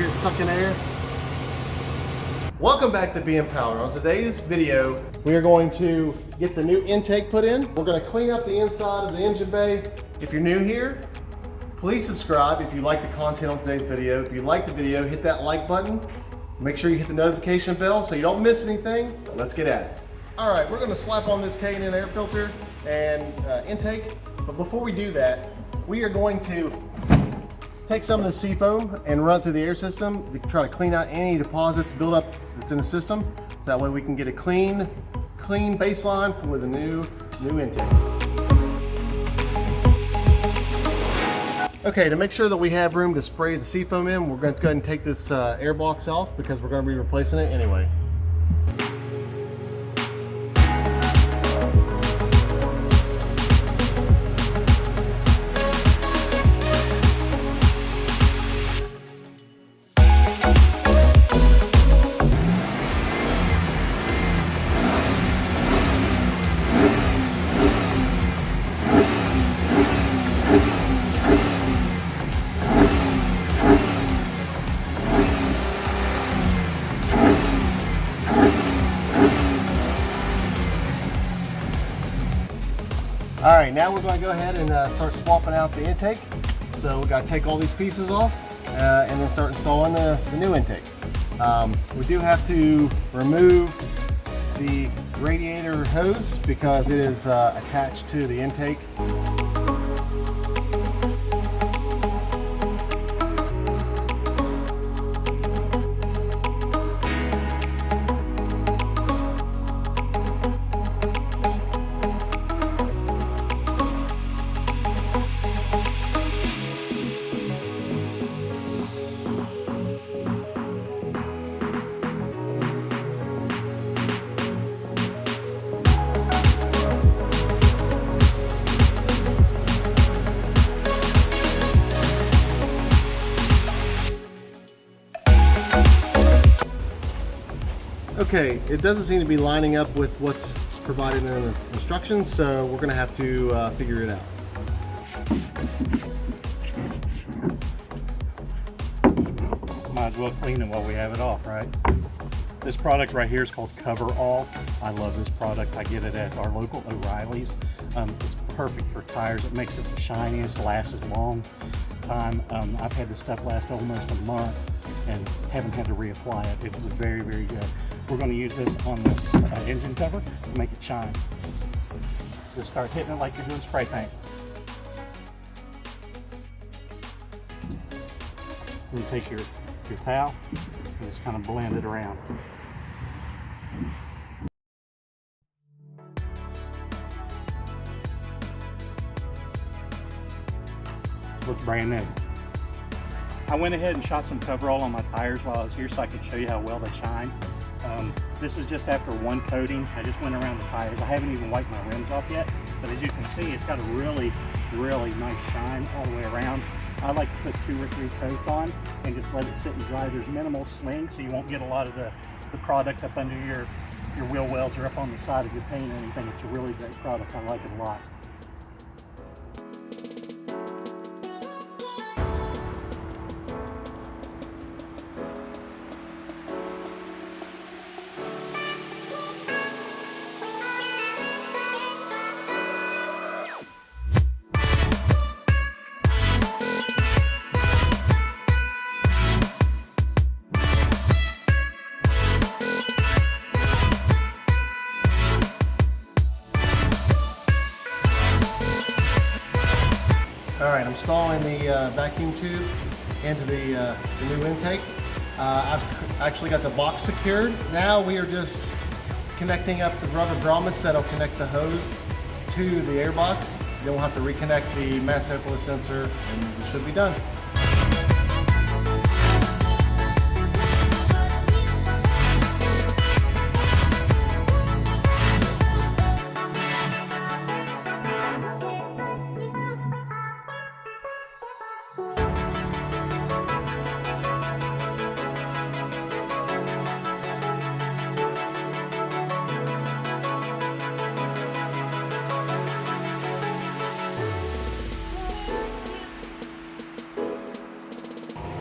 hear it sucking air? Welcome back to Being Power. On today's video, we are going to get the new intake put in. We're going to clean up the inside of the engine bay. If you're new here, please subscribe if you like the content on today's video. If you like the video, hit that like button. Make sure you hit the notification bell so you don't miss anything. Let's get at it. All right, we're going to slap on this K&N air filter and intake. But before we do that, we are going to take some of the seafoam and run it through the air system to try to clean out any deposits build up that's in the system. So that way we can get a clean baseline for the new intake. Okay, to make sure that we have room to spray the seafoam in, we're going to go ahead and take this air box off because we're going to be replacing it anyway. All right, now we're going to go ahead and start swapping out the intake. So we got to take all these pieces off and then start installing the new intake. We do have to remove the radiator hose because it is attached to the intake. Okay, it doesn't seem to be lining up with what's provided in the instructions, so we're going to have to figure it out. Might as well clean it while we have it off, right? This product right here is called Cover All. I love this product. I get it at our local O'Reilly's. It's perfect for tires. It makes it the shiniest, lasts a long time. I've had this stuff last almost a month and haven't had to reapply it. It was very, very good. We're going to use this on this engine cover to make it shine. Just start hitting it like you're doing spray paint. Then take your towel and just kind of blend it around. Looks brand new. I went ahead and shot some coverall on my tires while I was here so I could show you how well they shine. This is just after one coating. I just went around the tires. I haven't even wiped my rims off yet, but as you can see, it's got a really, really nice shine all the way around. I like to put 2 or 3 coats on and just let it sit and dry. There's minimal sling, so you won't get a lot of the product up under your wheel wells or up on the side of your paint or anything. It's a really great product. I like it a lot. All right, I'm installing the vacuum tube into the new intake. I've actually got the box secured. Now we are just connecting up the rubber grommets that'll connect the hose to the airbox. Then we'll have to reconnect the mass airflow sensor and we should be done.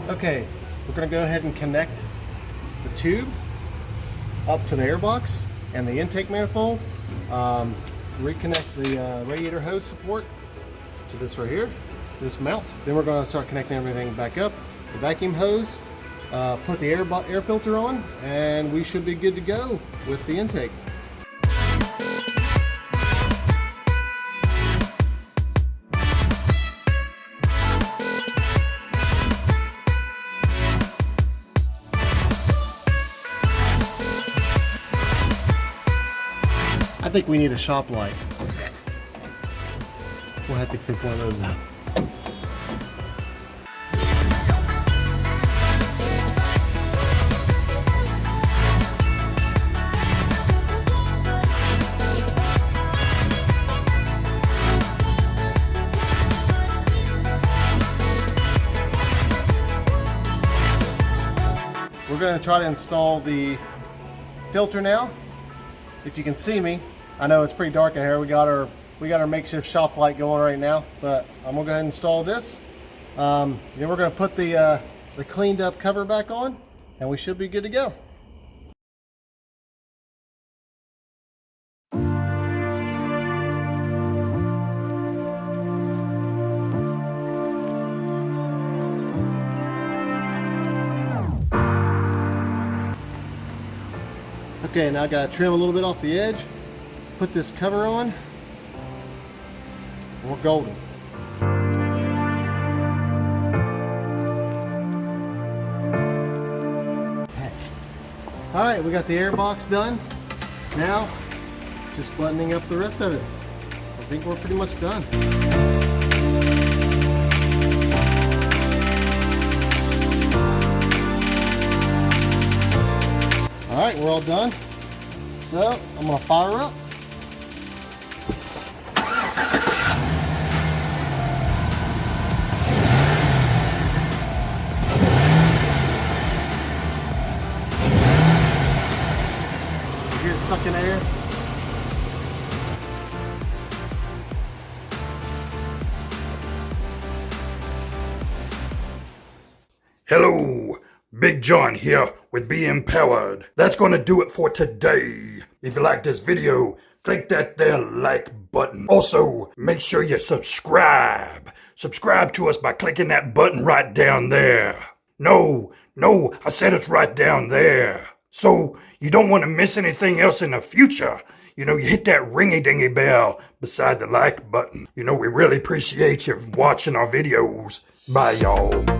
Okay, we're going to go ahead and connect the tube up to the airbox and the intake manifold. Reconnect the radiator hose support to this right here, this mount. Then we're going to start connecting everything back up. The vacuum hose, put the air filter on, and we should be good to go with the intake. I think we need a shop light. We'll have to pick one of those up. We're going to try to install the filter now. If you can see me, I know it's pretty dark in here. We got our makeshift shop light going right now, but I'm gonna go ahead and install this. Then we're gonna put the cleaned up cover back on, and we should be good to go. Okay, now I gotta trim a little bit off the edge, put this cover on, and we're golden. All right, we got the airbox done. Now, just buttoning up the rest of it. I think we're pretty much done. All right, we're all done. So I'm gonna fire up. You hear it sucking air? Hello, Big John here with Be Empowered. That's gonna do it for today. If you like this video, click that there like button. Also, make sure you subscribe. Subscribe to us by clicking that button right down there. No, I said it's right down there. So you don't want to miss anything else in the future. You know, you hit that ringy-dingy bell beside the like button. You know, we really appreciate you watching our videos. Bye, y'all.